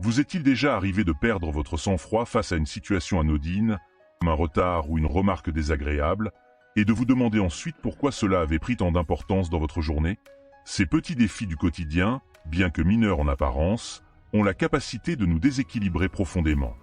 Vous est-il déjà arrivé de perdre votre sang-froid face à une situation anodine, comme un retard ou une remarque désagréable, et de vous demander ensuite pourquoi cela avait pris tant d'importance dans votre journée? Ces petits défis du quotidien, bien que mineurs en apparence, ont la capacité de nous déséquilibrer profondément.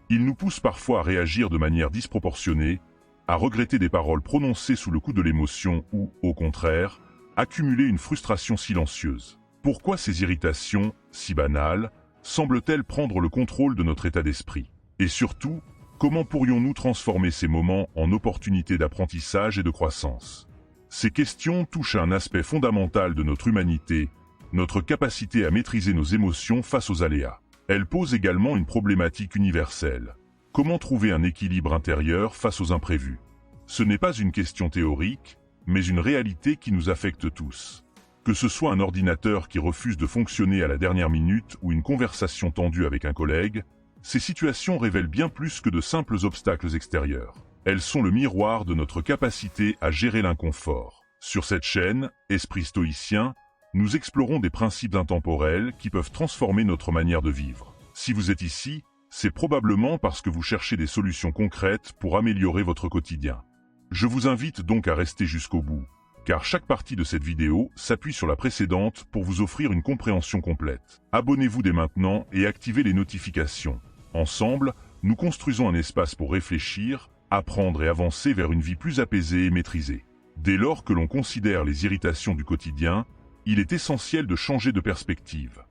Ils nous poussent parfois à réagir de manière disproportionnée, à regretter des paroles prononcées sous le coup de l'émotion ou, au contraire, accumuler une frustration silencieuse. Pourquoi ces irritations, si banales, semblent-elles prendre le contrôle de notre état d'esprit? Et surtout, comment pourrions-nous transformer ces moments en opportunités d'apprentissage et de croissance? Ces questions touchent à un aspect fondamental de notre humanité, notre capacité à maîtriser nos émotions face aux aléas. Elles posent également une problématique universelle. Comment trouver un équilibre intérieur face aux imprévus? Ce n'est pas une question théorique, mais une réalité qui nous affecte tous. Que ce soit un ordinateur qui refuse de fonctionner à la dernière minute ou une conversation tendue avec un collègue, ces situations révèlent bien plus que de simples obstacles extérieurs. Elles sont le miroir de notre capacité à gérer l'inconfort. Sur cette chaîne, Esprit stoïcien, nous explorons des principes intemporels qui peuvent transformer notre manière de vivre. Si vous êtes ici, c'est probablement parce que vous cherchez des solutions concrètes pour améliorer votre quotidien. Je vous invite donc à rester jusqu'au bout, car chaque partie de cette vidéo s'appuie sur la précédente pour vous offrir une compréhension complète. Abonnez-vous dès maintenant et activez les notifications. Ensemble, nous construisons un espace pour réfléchir, apprendre et avancer vers une vie plus apaisée et maîtrisée. Dès lors que l'on considère les irritations du quotidien, il est essentiel de changer de perspective.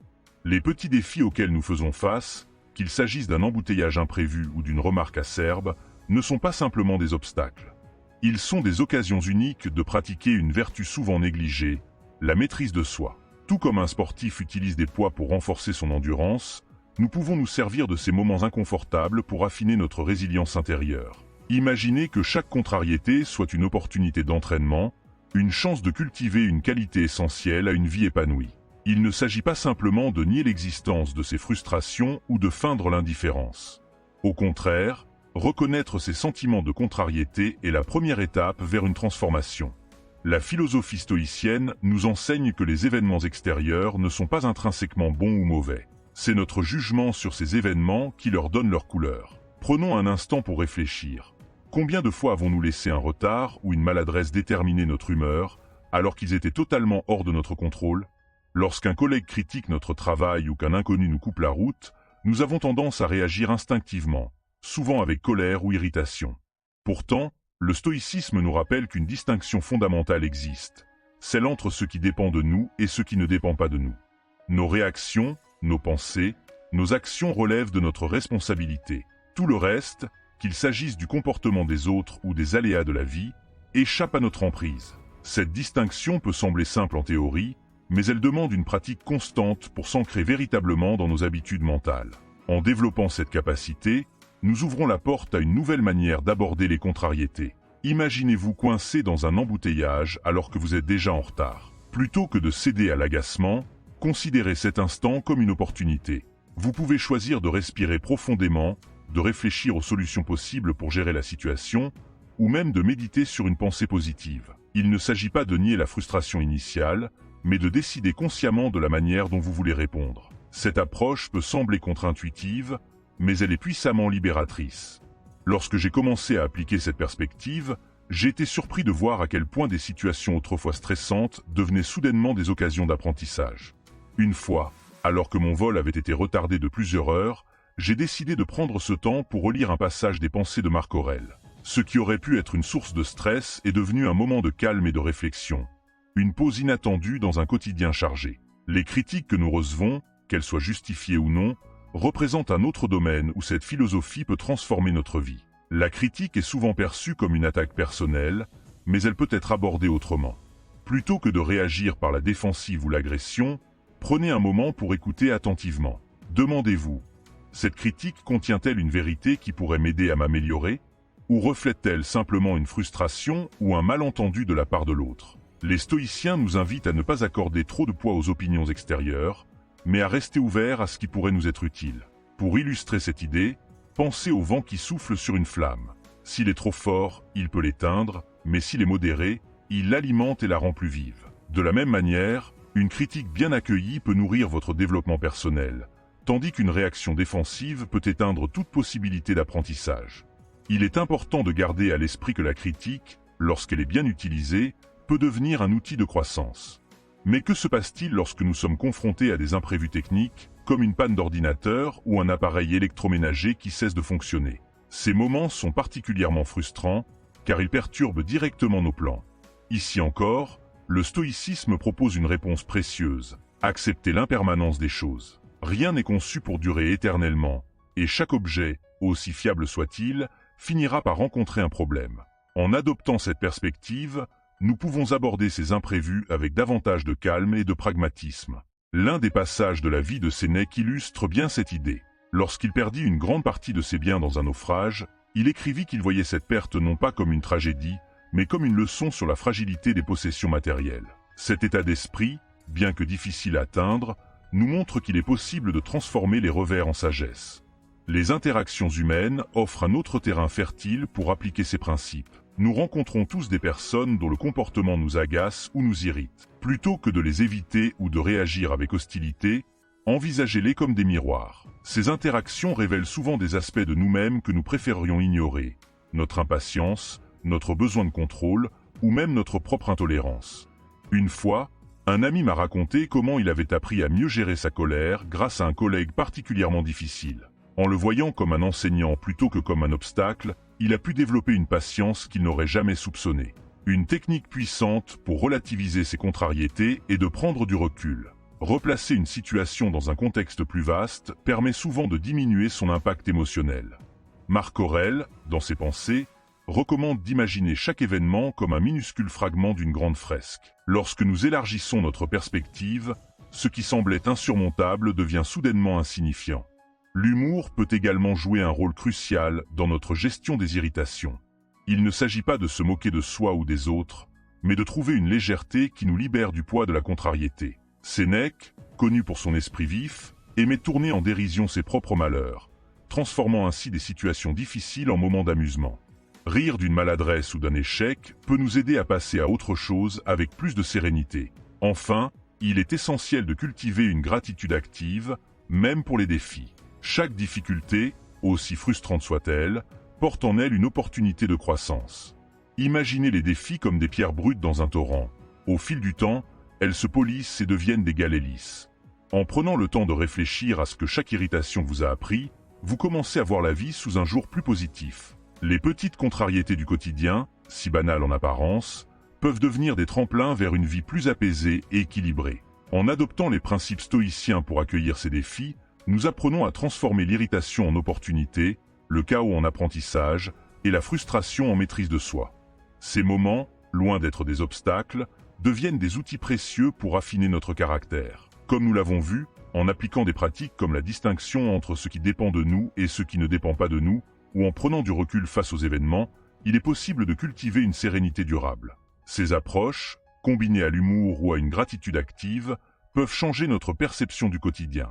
Les petits défis auxquels nous faisons face, qu'il s'agisse d'un embouteillage imprévu ou d'une remarque acerbe, ne sont pas simplement des obstacles. Ils sont des occasions uniques de pratiquer une vertu souvent négligée, la maîtrise de soi. Tout comme un sportif utilise des poids pour renforcer son endurance, nous pouvons nous servir de ces moments inconfortables pour affiner notre résilience intérieure. Imaginez que chaque contrariété soit une opportunité d'entraînement, une chance de cultiver une qualité essentielle à une vie épanouie. Il ne s'agit pas simplement de nier l'existence de ces frustrations ou de feindre l'indifférence. Au contraire, reconnaître ces sentiments de contrariété est la première étape vers une transformation. La philosophie stoïcienne nous enseigne que les événements extérieurs ne sont pas intrinsèquement bons ou mauvais. C'est notre jugement sur ces événements qui leur donne leur couleur. Prenons un instant pour réfléchir. Combien de fois avons-nous laissé un retard ou une maladresse déterminer notre humeur, alors qu'ils étaient totalement hors de notre contrôle? Lorsqu'un collègue critique notre travail ou qu'un inconnu nous coupe la route, nous avons tendance à réagir instinctivement, souvent avec colère ou irritation. Pourtant, le stoïcisme nous rappelle qu'une distinction fondamentale existe, celle entre ce qui dépend de nous et ce qui ne dépend pas de nous. Nos réactions, nos pensées, nos actions relèvent de notre responsabilité. Tout le reste, qu'il s'agisse du comportement des autres ou des aléas de la vie, échappe à notre emprise. Cette distinction peut sembler simple en théorie, mais elle demande une pratique constante pour s'ancrer véritablement dans nos habitudes mentales. En développant cette capacité, nous ouvrons la porte à une nouvelle manière d'aborder les contrariétés. Imaginez-vous coincé dans un embouteillage alors que vous êtes déjà en retard. Plutôt que de céder à l'agacement, considérez cet instant comme une opportunité. Vous pouvez choisir de respirer profondément, de réfléchir aux solutions possibles pour gérer la situation, ou même de méditer sur une pensée positive. Il ne s'agit pas de nier la frustration initiale, mais de décider consciemment de la manière dont vous voulez répondre. Cette approche peut sembler contre-intuitive, mais elle est puissamment libératrice. Lorsque j'ai commencé à appliquer cette perspective, j'ai été surpris de voir à quel point des situations autrefois stressantes devenaient soudainement des occasions d'apprentissage. Une fois, alors que mon vol avait été retardé de plusieurs heures, j'ai décidé de prendre ce temps pour relire un passage des Pensées de Marc Aurèle. Ce qui aurait pu être une source de stress est devenu un moment de calme et de réflexion. Une pause inattendue dans un quotidien chargé. Les critiques que nous recevons, qu'elles soient justifiées ou non, représentent un autre domaine où cette philosophie peut transformer notre vie. La critique est souvent perçue comme une attaque personnelle, mais elle peut être abordée autrement. Plutôt que de réagir par la défensive ou l'agression, prenez un moment pour écouter attentivement. Demandez-vous, cette critique contient-elle une vérité qui pourrait m'aider à m'améliorer? Ou reflète-t-elle simplement une frustration ou un malentendu de la part de l'autre? Les stoïciens nous invitent à ne pas accorder trop de poids aux opinions extérieures, mais à rester ouverts à ce qui pourrait nous être utile. Pour illustrer cette idée, pensez au vent qui souffle sur une flamme. S'il est trop fort, il peut l'éteindre, mais s'il est modéré, il l'alimente et la rend plus vive. De la même manière, une critique bien accueillie peut nourrir votre développement personnel, tandis qu'une réaction défensive peut éteindre toute possibilité d'apprentissage. Il est important de garder à l'esprit que la critique, lorsqu'elle est bien utilisée, peut devenir un outil de croissance. Mais que se passe-t-il lorsque nous sommes confrontés à des imprévus techniques, comme une panne d'ordinateur ou un appareil électroménager qui cesse de fonctionner? Ces moments sont particulièrement frustrants, car ils perturbent directement nos plans. Ici encore, le stoïcisme propose une réponse précieuse: accepter l'impermanence des choses. Rien n'est conçu pour durer éternellement, et chaque objet, aussi fiable soit-il, finira par rencontrer un problème. En adoptant cette perspective, nous pouvons aborder ces imprévus avec davantage de calme et de pragmatisme. L'un des passages de la vie de Sénèque illustre bien cette idée. Lorsqu'il perdit une grande partie de ses biens dans un naufrage, il écrivit qu'il voyait cette perte non pas comme une tragédie, mais comme une leçon sur la fragilité des possessions matérielles. Cet état d'esprit, bien que difficile à atteindre, nous montre qu'il est possible de transformer les revers en sagesse. Les interactions humaines offrent un autre terrain fertile pour appliquer ces principes. Nous rencontrons tous des personnes dont le comportement nous agace ou nous irrite. Plutôt que de les éviter ou de réagir avec hostilité, envisagez-les comme des miroirs. Ces interactions révèlent souvent des aspects de nous-mêmes que nous préférerions ignorer. Notre impatience, notre besoin de contrôle, ou même notre propre intolérance. Une fois, un ami m'a raconté comment il avait appris à mieux gérer sa colère grâce à un collègue particulièrement difficile. En le voyant comme un enseignant plutôt que comme un obstacle, il a pu développer une patience qu'il n'aurait jamais soupçonnée. Une technique puissante pour relativiser ses contrariétés et de prendre du recul. Replacer une situation dans un contexte plus vaste permet souvent de diminuer son impact émotionnel. Marc Aurèle, dans ses pensées, recommande d'imaginer chaque événement comme un minuscule fragment d'une grande fresque. Lorsque nous élargissons notre perspective, ce qui semblait insurmontable devient soudainement insignifiant. L'humour peut également jouer un rôle crucial dans notre gestion des irritations. Il ne s'agit pas de se moquer de soi ou des autres, mais de trouver une légèreté qui nous libère du poids de la contrariété. Sénèque, connu pour son esprit vif, aimait tourner en dérision ses propres malheurs, transformant ainsi des situations difficiles en moments d'amusement. Rire d'une maladresse ou d'un échec peut nous aider à passer à autre chose avec plus de sérénité. Enfin, il est essentiel de cultiver une gratitude active, même pour les défis. Chaque difficulté, aussi frustrante soit-elle, porte en elle une opportunité de croissance. Imaginez les défis comme des pierres brutes dans un torrent. Au fil du temps, elles se polissent et deviennent des galets lisses. En prenant le temps de réfléchir à ce que chaque irritation vous a appris, vous commencez à voir la vie sous un jour plus positif. Les petites contrariétés du quotidien, si banales en apparence, peuvent devenir des tremplins vers une vie plus apaisée et équilibrée. En adoptant les principes stoïciens pour accueillir ces défis, nous apprenons à transformer l'irritation en opportunité, le chaos en apprentissage et la frustration en maîtrise de soi. Ces moments, loin d'être des obstacles, deviennent des outils précieux pour affiner notre caractère. Comme nous l'avons vu, en appliquant des pratiques comme la distinction entre ce qui dépend de nous et ce qui ne dépend pas de nous, ou en prenant du recul face aux événements, il est possible de cultiver une sérénité durable. Ces approches, combinées à l'humour ou à une gratitude active, peuvent changer notre perception du quotidien.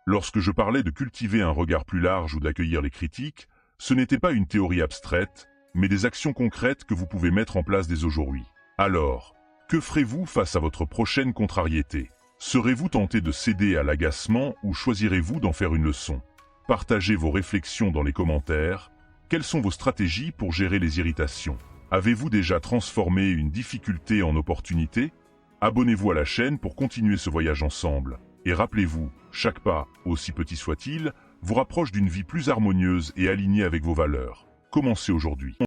Lorsque je parlais de cultiver un regard plus large ou d'accueillir les critiques, ce n'était pas une théorie abstraite, mais des actions concrètes que vous pouvez mettre en place dès aujourd'hui. Alors, que ferez-vous face à votre prochaine contrariété? Serez-vous tenté de céder à l'agacement ou choisirez-vous d'en faire une leçon? Partagez vos réflexions dans les commentaires. Quelles sont vos stratégies pour gérer les irritations? Avez-vous déjà transformé une difficulté en opportunité? Abonnez-vous à la chaîne pour continuer ce voyage ensemble. Et rappelez-vous, chaque pas, aussi petit soit-il, vous rapproche d'une vie plus harmonieuse et alignée avec vos valeurs. Commencez aujourd'hui.